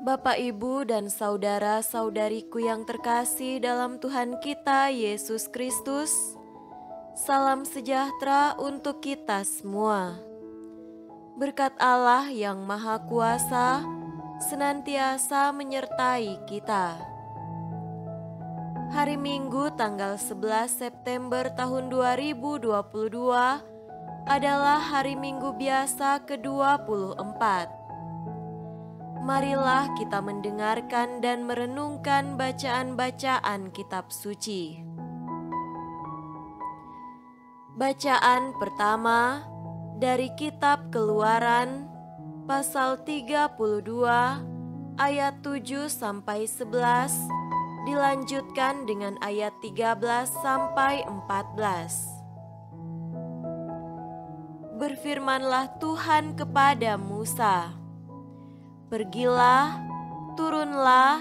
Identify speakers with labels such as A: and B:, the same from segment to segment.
A: Bapak, Ibu, dan saudara-saudariku yang terkasih dalam Tuhan kita Yesus Kristus, salam sejahtera untuk kita semua. Berkat Allah yang Maha Kuasa senantiasa menyertai kita. Hari Minggu tanggal 11 September tahun 2022 adalah hari Minggu biasa ke-24. Marilah kita mendengarkan dan merenungkan bacaan-bacaan kitab suci. Bacaan pertama dari kitab Keluaran pasal 32 ayat 7 sampai 11 dilanjutkan dengan ayat 13 sampai 14. Berfirmanlah Tuhan kepada Musa, "Pergilah, turunlah,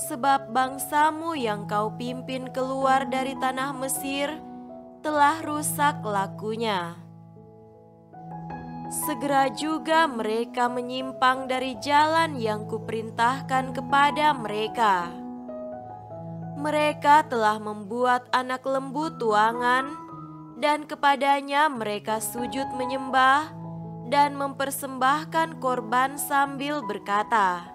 A: sebab bangsamu yang kau pimpin keluar dari tanah Mesir telah rusak lakunya. Segera juga mereka menyimpang dari jalan yang kuperintahkan kepada mereka. Mereka telah membuat anak lembu tuangan, dan kepadanya mereka sujud menyembah dan mempersembahkan korban sambil berkata,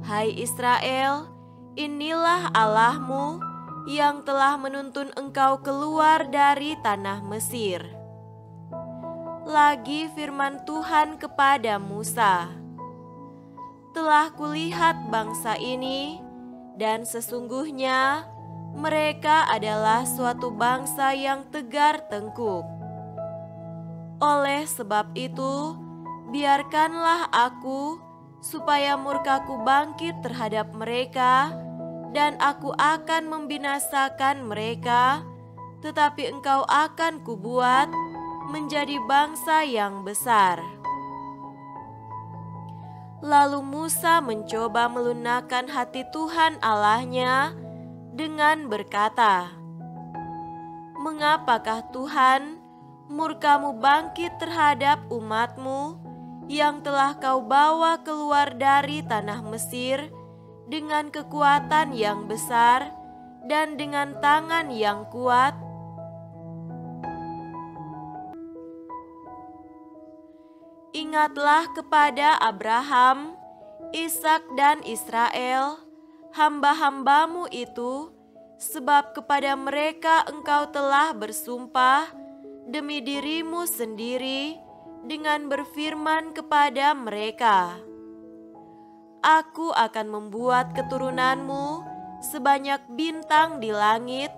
A: 'Hai Israel, inilah Allahmu yang telah menuntun engkau keluar dari tanah Mesir.' Lagi firman Tuhan kepada Musa, 'Telah kulihat bangsa ini, dan sesungguhnya mereka adalah suatu bangsa yang tegar tengkuk. Oleh sebab itu, biarkanlah aku supaya murkaku bangkit terhadap mereka, dan aku akan membinasakan mereka, tetapi engkau akan kubuat menjadi bangsa yang besar.' Lalu Musa mencoba melunakkan hati Tuhan Allahnya dengan berkata, 'Mengapakah Tuhan murkamu bangkit terhadap umatmu yang telah kau bawa keluar dari tanah Mesir dengan kekuatan yang besar dan dengan tangan yang kuat? Ingatlah kepada Abraham, Ishak dan Israel, hamba-hambamu itu, sebab kepada mereka engkau telah bersumpah demi dirimu sendiri dengan berfirman kepada mereka, Aku akan membuat keturunanmu sebanyak bintang di langit,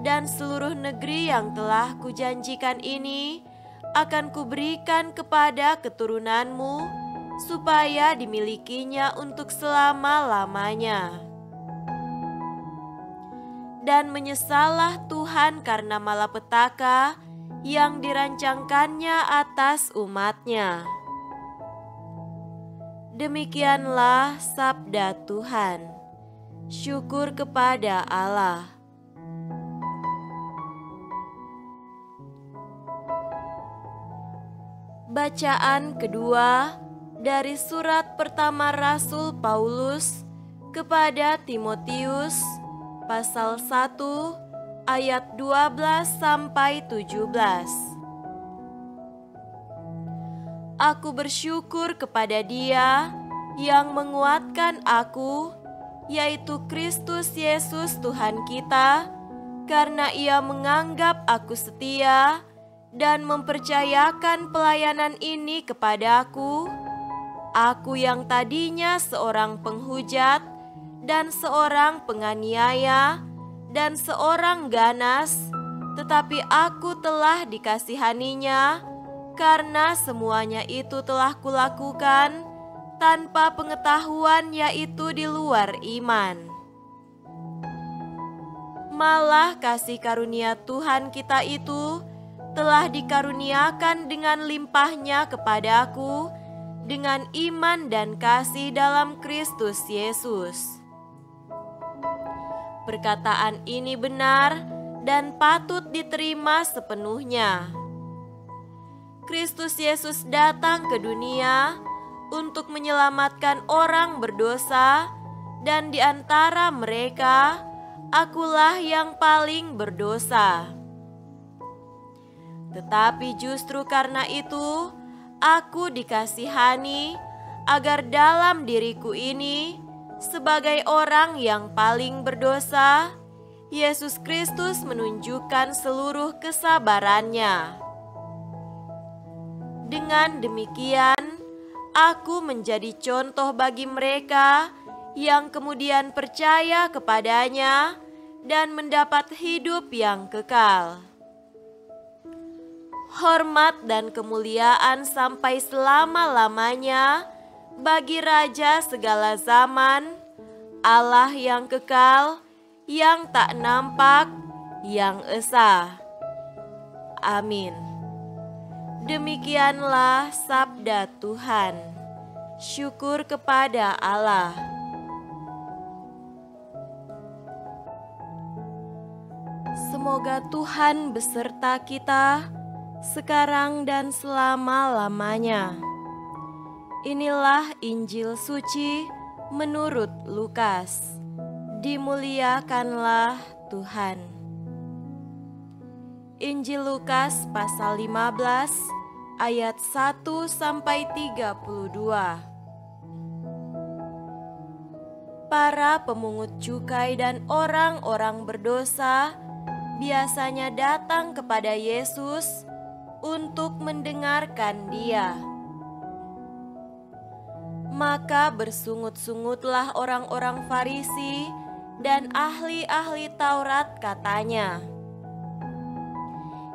A: dan seluruh negeri yang telah kujanjikan ini akan kuberikan kepada keturunanmu, supaya dimilikinya untuk selama-lamanya.' Dan menyesallah Tuhan karena malapetaka yang dirancangkannya atas umatnya." Demikianlah sabda Tuhan. Syukur kepada Allah. Bacaan kedua dari surat pertama Rasul Paulus kepada Timotius pasal 1 ayat 12 sampai 17. Aku bersyukur kepada Dia yang menguatkan aku, yaitu Kristus Yesus Tuhan kita, karena Ia menganggap aku setia dan mempercayakan pelayanan ini kepadaku. Aku yang tadinya seorang penghujat dan seorang penganiaya dan seorang ganas, tetapi aku telah dikasihaninya, karena semuanya itu telah kulakukan tanpa pengetahuan, yaitu di luar iman. Malah kasih karunia Tuhan kita itu telah dikaruniakan dengan limpahnya kepadaku dengan iman dan kasih dalam Kristus Yesus. Perkataan ini benar dan patut diterima sepenuhnya. Kristus Yesus datang ke dunia untuk menyelamatkan orang berdosa, dan di antara mereka akulah yang paling berdosa. Tetapi justru karena itu aku dikasihani, agar dalam diriku ini, sebagai orang yang paling berdosa, Yesus Kristus menunjukkan seluruh kesabarannya. Dengan demikian, aku menjadi contoh bagi mereka yang kemudian percaya kepadanya dan mendapat hidup yang kekal. Hormat dan kemuliaan sampai selama-lamanya bagi Raja segala zaman, Allah yang kekal, yang tak nampak, yang esa. Amin. Demikianlah sabda Tuhan. Syukur kepada Allah. Semoga Tuhan beserta kita sekarang dan selama-lamanya. Inilah Injil suci menurut Lukas. Dimuliakanlah Tuhan. Injil Lukas pasal 15 ayat 1 sampai 32. Para pemungut cukai dan orang-orang berdosa biasanya datang kepada Yesus untuk mendengarkan Dia. Maka bersungut-sungutlah orang-orang Farisi dan ahli-ahli Taurat katanya,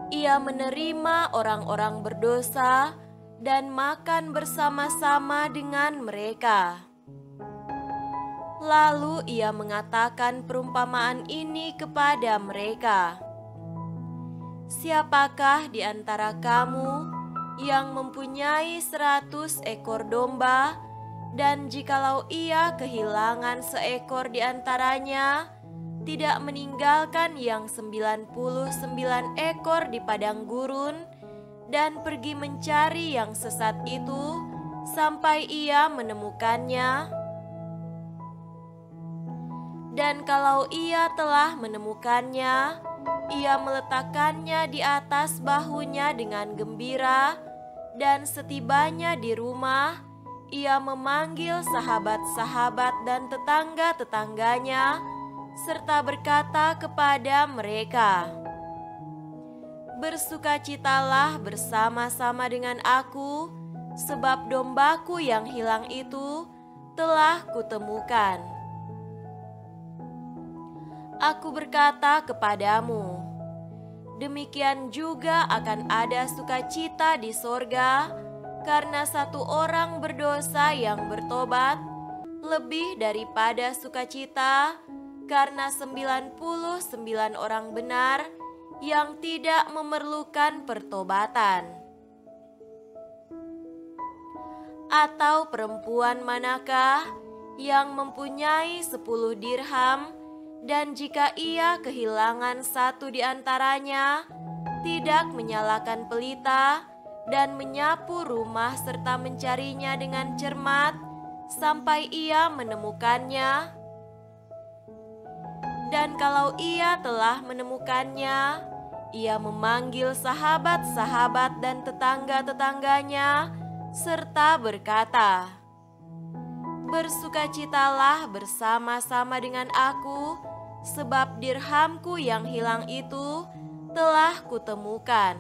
A: Ia menerima orang-orang berdosa dan makan bersama-sama dengan mereka. Lalu Ia mengatakan perumpamaan ini kepada mereka. Siapakah di antara kamu yang mempunyai 100 ekor domba, dan jikalau ia kehilangan seekor di antaranya, tidak meninggalkan yang 99 ekor di padang gurun, dan pergi mencari yang sesat itu sampai ia menemukannya? Dan kalau ia telah menemukannya, ia meletakkannya di atas bahunya dengan gembira, dan setibanya di rumah, ia memanggil sahabat-sahabat dan tetangga-tetangganya, serta berkata kepada mereka, Bersukacitalah bersama-sama dengan aku, sebab dombaku yang hilang itu telah kutemukan. Aku berkata kepadamu, demikian juga akan ada sukacita di sorga karena satu orang berdosa yang bertobat, lebih daripada sukacita karena 99 orang benar yang tidak memerlukan pertobatan. Atau perempuan manakah yang mempunyai 10 dirham, dan jika ia kehilangan satu di antaranya, tidak menyalakan pelita dan menyapu rumah serta mencarinya dengan cermat sampai ia menemukannya? Dan kalau ia telah menemukannya, ia memanggil sahabat-sahabat dan tetangga-tetangganya serta berkata, Bersukacitalah bersama-sama dengan aku, sebab dirhamku yang hilang itu telah kutemukan.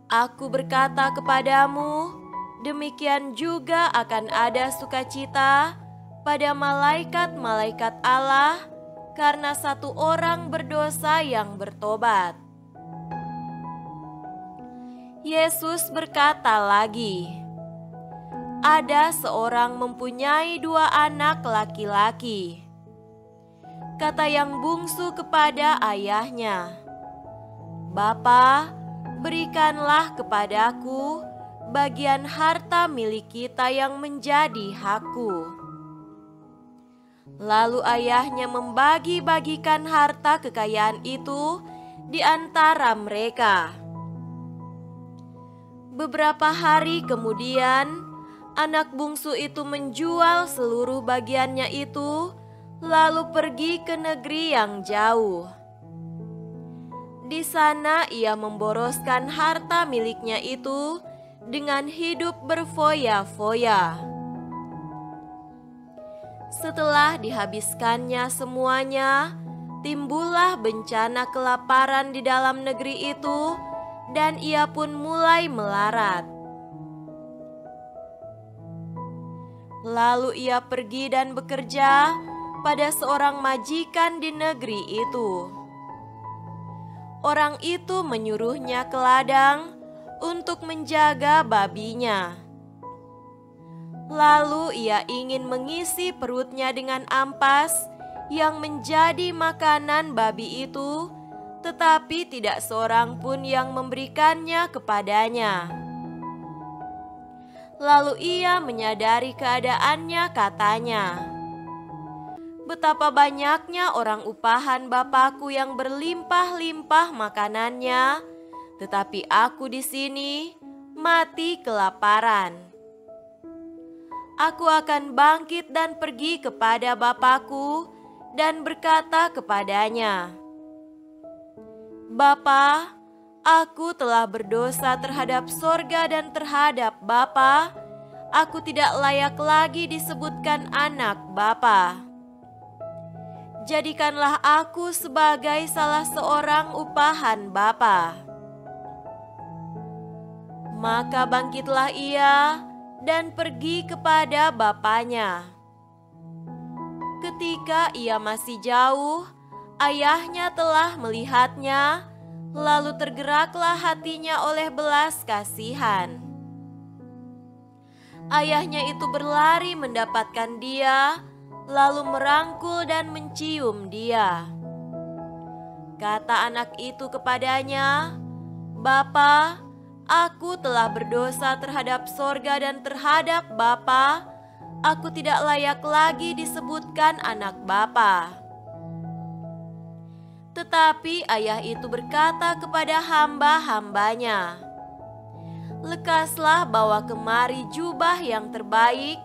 A: Aku berkata kepadamu, demikian juga akan ada sukacita pada malaikat-malaikat Allah karena satu orang berdosa yang bertobat. Yesus berkata lagi, ada seorang mempunyai 2 anak laki-laki. Kata yang bungsu kepada ayahnya, Bapa, berikanlah kepadaku bagian harta milik kita yang menjadi hakku. Lalu ayahnya membagi-bagikan harta kekayaan itu di antara mereka. Beberapa hari kemudian, anak bungsu itu menjual seluruh bagiannya itu, lalu pergi ke negeri yang jauh. Di sana ia memboroskan harta miliknya itu dengan hidup berfoya-foya. Setelah dihabiskannya semuanya, timbullah bencana kelaparan di dalam negeri itu, dan ia pun mulai melarat. Lalu ia pergi dan bekerja pada seorang majikan di negeri itu. Orang itu menyuruhnya ke ladang untuk menjaga babinya. Lalu ia ingin mengisi perutnya dengan ampas yang menjadi makanan babi itu, tetapi tidak seorang pun yang memberikannya kepadanya. Lalu ia menyadari keadaannya, katanya, "Betapa banyaknya orang upahan Bapakku yang berlimpah-limpah makanannya, tetapi aku di sini mati kelaparan. Aku akan bangkit dan pergi kepada Bapakku dan berkata kepadanya, 'Bapa, aku telah berdosa terhadap sorga dan terhadap Bapa. Aku tidak layak lagi disebutkan anak Bapa. Jadikanlah aku sebagai salah seorang upahan Bapa.' Maka bangkitlah ia dan pergi kepada bapaknya. Ketika ia masih jauh, ayahnya telah melihatnya, lalu tergeraklah hatinya oleh belas kasihan. Ayahnya itu berlari mendapatkan dia, lalu merangkul dan mencium dia. Kata anak itu kepadanya, 'Bapa, aku telah berdosa terhadap sorga dan terhadap Bapa. Aku tidak layak lagi disebutkan anak Bapa.' Tetapi ayah itu berkata kepada hamba-hambanya, 'Lekaslah bawa kemari jubah yang terbaik,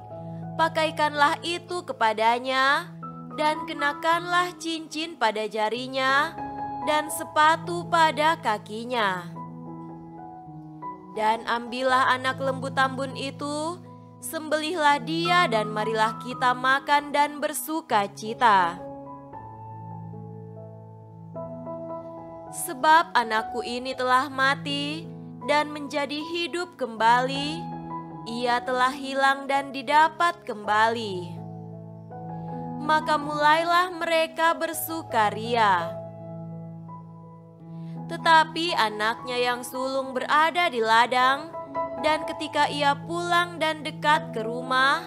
A: pakaikanlah itu kepadanya, dan kenakanlah cincin pada jarinya, dan sepatu pada kakinya. Dan ambillah anak lembu tambun itu, sembelihlah dia, dan marilah kita makan dan bersuka cita. Sebab anakku ini telah mati dan menjadi hidup kembali, ia telah hilang dan didapat kembali.' Maka mulailah mereka bersukaria. Tetapi anaknya yang sulung berada di ladang, dan ketika ia pulang dan dekat ke rumah,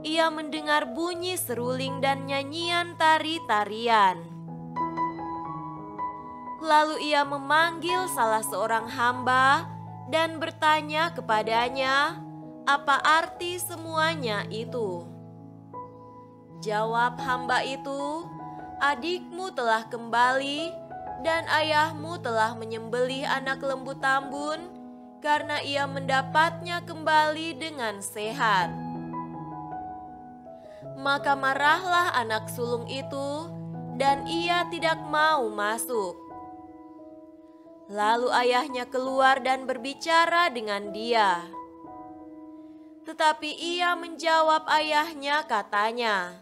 A: ia mendengar bunyi seruling dan nyanyian tari-tarian. Lalu ia memanggil salah seorang hamba dan bertanya kepadanya, apa arti semuanya itu. Jawab hamba itu, 'Adikmu telah kembali, dan ayahmu telah menyembelih anak lembu tambun, karena ia mendapatnya kembali dengan sehat.' Maka marahlah anak sulung itu, dan ia tidak mau masuk. Lalu ayahnya keluar dan berbicara dengan dia. Tetapi ia menjawab ayahnya, katanya,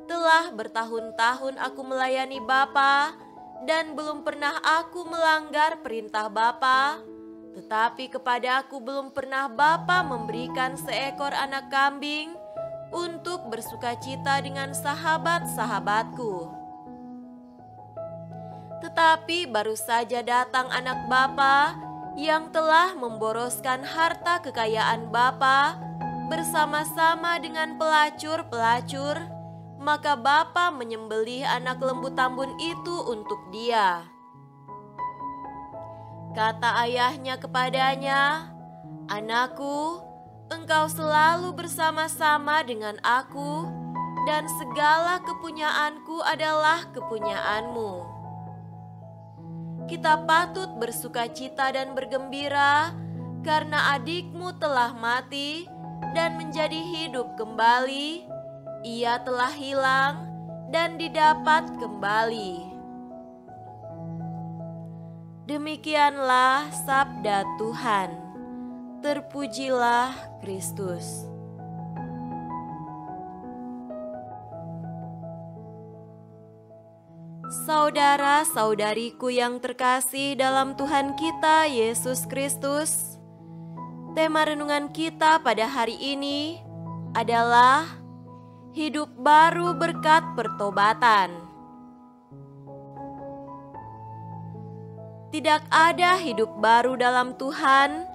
A: 'Telah bertahun-tahun aku melayani Bapa, dan belum pernah aku melanggar perintah Bapa, tetapi kepadaku belum pernah Bapa memberikan seekor anak kambing untuk bersukacita dengan sahabat-sahabatku. Tetapi baru saja datang anak Bapa yang telah memboroskan harta kekayaan Bapa bersama-sama dengan pelacur-pelacur, maka Bapa menyembelih anak lembu tambun itu untuk dia.' Kata ayahnya kepadanya, 'Anakku, engkau selalu bersama-sama dengan aku, dan segala kepunyaanku adalah kepunyaanmu. Kita patut bersukacita dan bergembira, karena adikmu telah mati dan menjadi hidup kembali. Ia telah hilang dan didapat kembali. Demikianlah sabda Tuhan. Terpujilah Kristus. Saudara-saudariku yang terkasih dalam Tuhan kita Yesus Kristus, tema renungan kita pada hari ini adalah hidup baru berkat pertobatan. Tidak ada hidup baru dalam Tuhan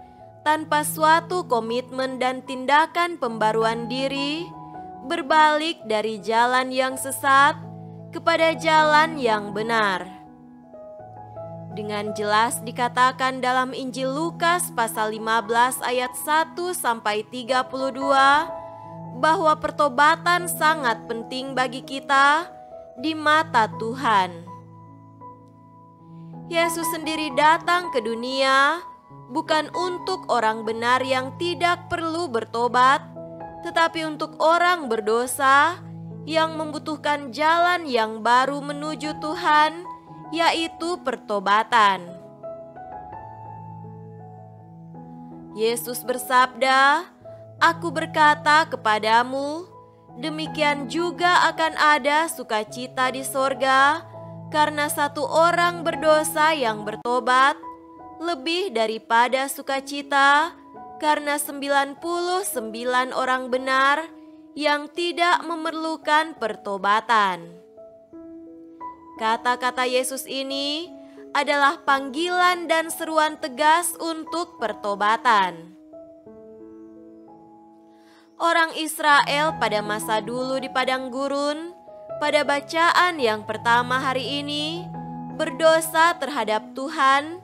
A: tanpa suatu komitmen dan tindakan pembaruan diri, berbalik dari jalan yang sesat kepada jalan yang benar. Dengan jelas dikatakan dalam Injil Lukas pasal 15 ayat 1 sampai 32 bahwa pertobatan sangat penting bagi kita di mata Tuhan. Yesus sendiri datang ke dunia bukan untuk orang benar yang tidak perlu bertobat, tetapi untuk orang berdosa yang membutuhkan jalan yang baru menuju Tuhan, yaitu pertobatan. Yesus bersabda, "Aku berkata kepadamu, demikian juga akan ada sukacita di sorga karena satu orang berdosa yang bertobat, lebih daripada sukacita karena 99 orang benar yang tidak memerlukan pertobatan." Kata-kata Yesus ini adalah panggilan dan seruan tegas untuk pertobatan. Orang Israel pada masa dulu di padang gurun, pada bacaan yang pertama hari ini, berdosa terhadap Tuhan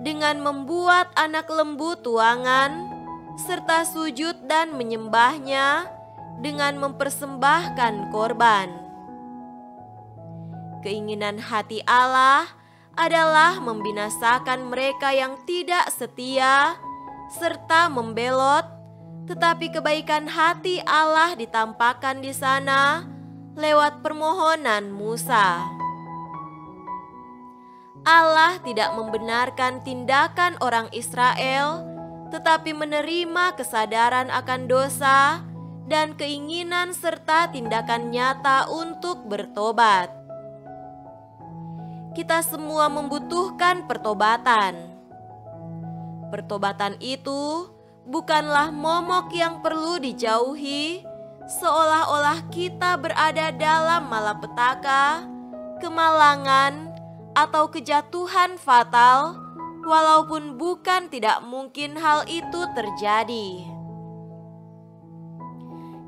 A: dengan membuat anak lembu tuangan, serta sujud dan menyembahnya dengan mempersembahkan korban. Keinginan hati Allah adalah membinasakan mereka yang tidak setia serta membelot, tetapi kebaikan hati Allah ditampakkan di sana lewat permohonan Musa. Allah tidak membenarkan tindakan orang Israel, tetapi menerima kesadaran akan dosa dan keinginan serta tindakan nyata untuk bertobat. Kita semua membutuhkan pertobatan. Pertobatan itu bukanlah momok yang perlu dijauhi, seolah-olah kita berada dalam malapetaka, kemalangan, atau kejatuhan fatal, walaupun bukan tidak mungkin hal itu terjadi.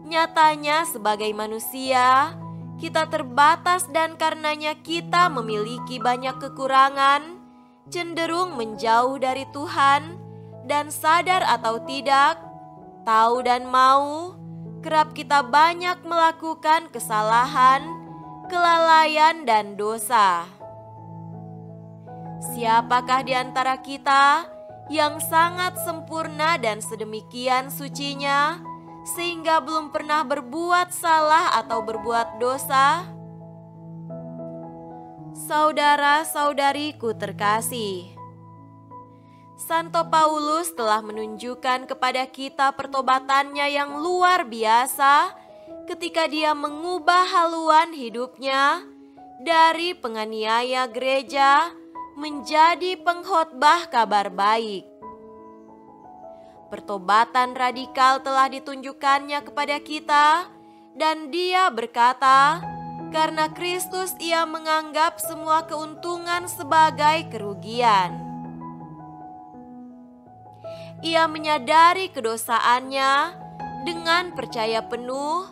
A: Nyatanya sebagai manusia, kita terbatas dan karenanya kita memiliki banyak kekurangan, cenderung menjauh dari Tuhan, dan sadar atau tidak, tahu dan mau, kerap kita banyak melakukan kesalahan, kelalaian, dan dosa. Siapakah di antara kita yang sangat sempurna dan sedemikian sucinya, sehingga belum pernah berbuat salah atau berbuat dosa? Saudara-saudariku terkasih, Santo Paulus telah menunjukkan kepada kita pertobatannya yang luar biasa ketika dia mengubah haluan hidupnya dari penganiaya gereja menjadi pengkhotbah kabar baik. Pertobatan radikal telah ditunjukkannya kepada kita, dan dia berkata, karena Kristus ia menganggap semua keuntungan sebagai kerugian. Ia menyadari kedosaannya dengan percaya penuh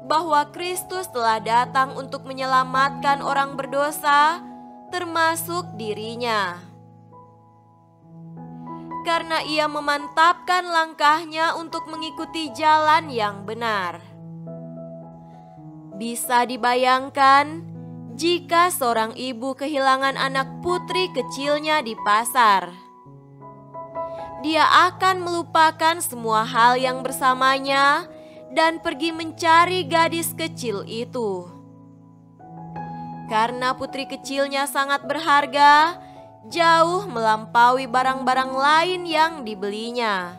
A: bahwa Kristus telah datang untuk menyelamatkan orang berdosa, termasuk dirinya. Karena ia memantapkan langkahnya untuk mengikuti jalan yang benar. Bisa dibayangkan jika seorang ibu kehilangan anak putri kecilnya di pasar. dia akan melupakan semua hal yang bersamanya dan pergi mencari gadis kecil itu. Karena putri kecilnya sangat berharga, jauh melampaui barang-barang lain yang dibelinya.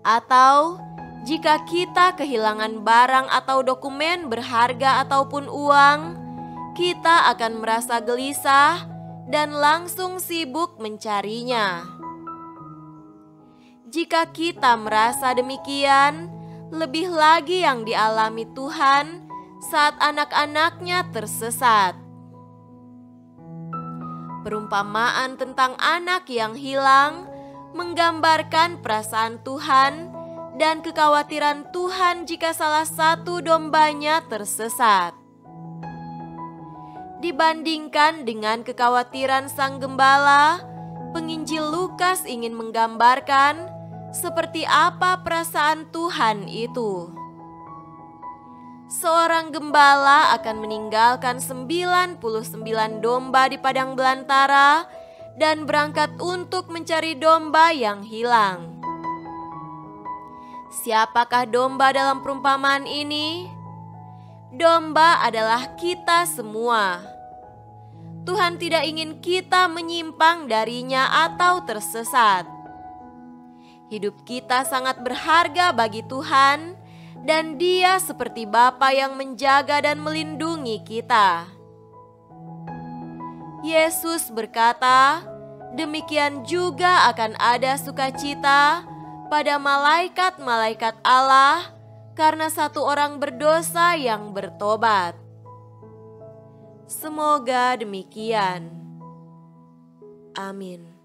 A: Atau jika kita kehilangan barang atau dokumen berharga ataupun uang, kita akan merasa gelisah dan langsung sibuk mencarinya. Jika kita merasa demikian, lebih lagi yang dialami Tuhan saat anak-anaknya tersesat. Perumpamaan tentang anak yang hilang menggambarkan perasaan Tuhan dan kekhawatiran Tuhan jika salah satu dombanya tersesat. Dibandingkan dengan kekhawatiran sang gembala, penginjil Lukas ingin menggambarkan seperti apa perasaan Tuhan itu. Seorang gembala akan meninggalkan 99 domba di padang belantara dan berangkat untuk mencari domba yang hilang. Siapakah domba dalam perumpamaan ini? Domba adalah kita semua. Tuhan tidak ingin kita menyimpang darinya atau tersesat. Hidup kita sangat berharga bagi Tuhan, dan Dia seperti Bapa yang menjaga dan melindungi kita. Yesus berkata, demikian juga akan ada sukacita pada malaikat-malaikat Allah karena satu orang berdosa yang bertobat. Semoga demikian. Amin.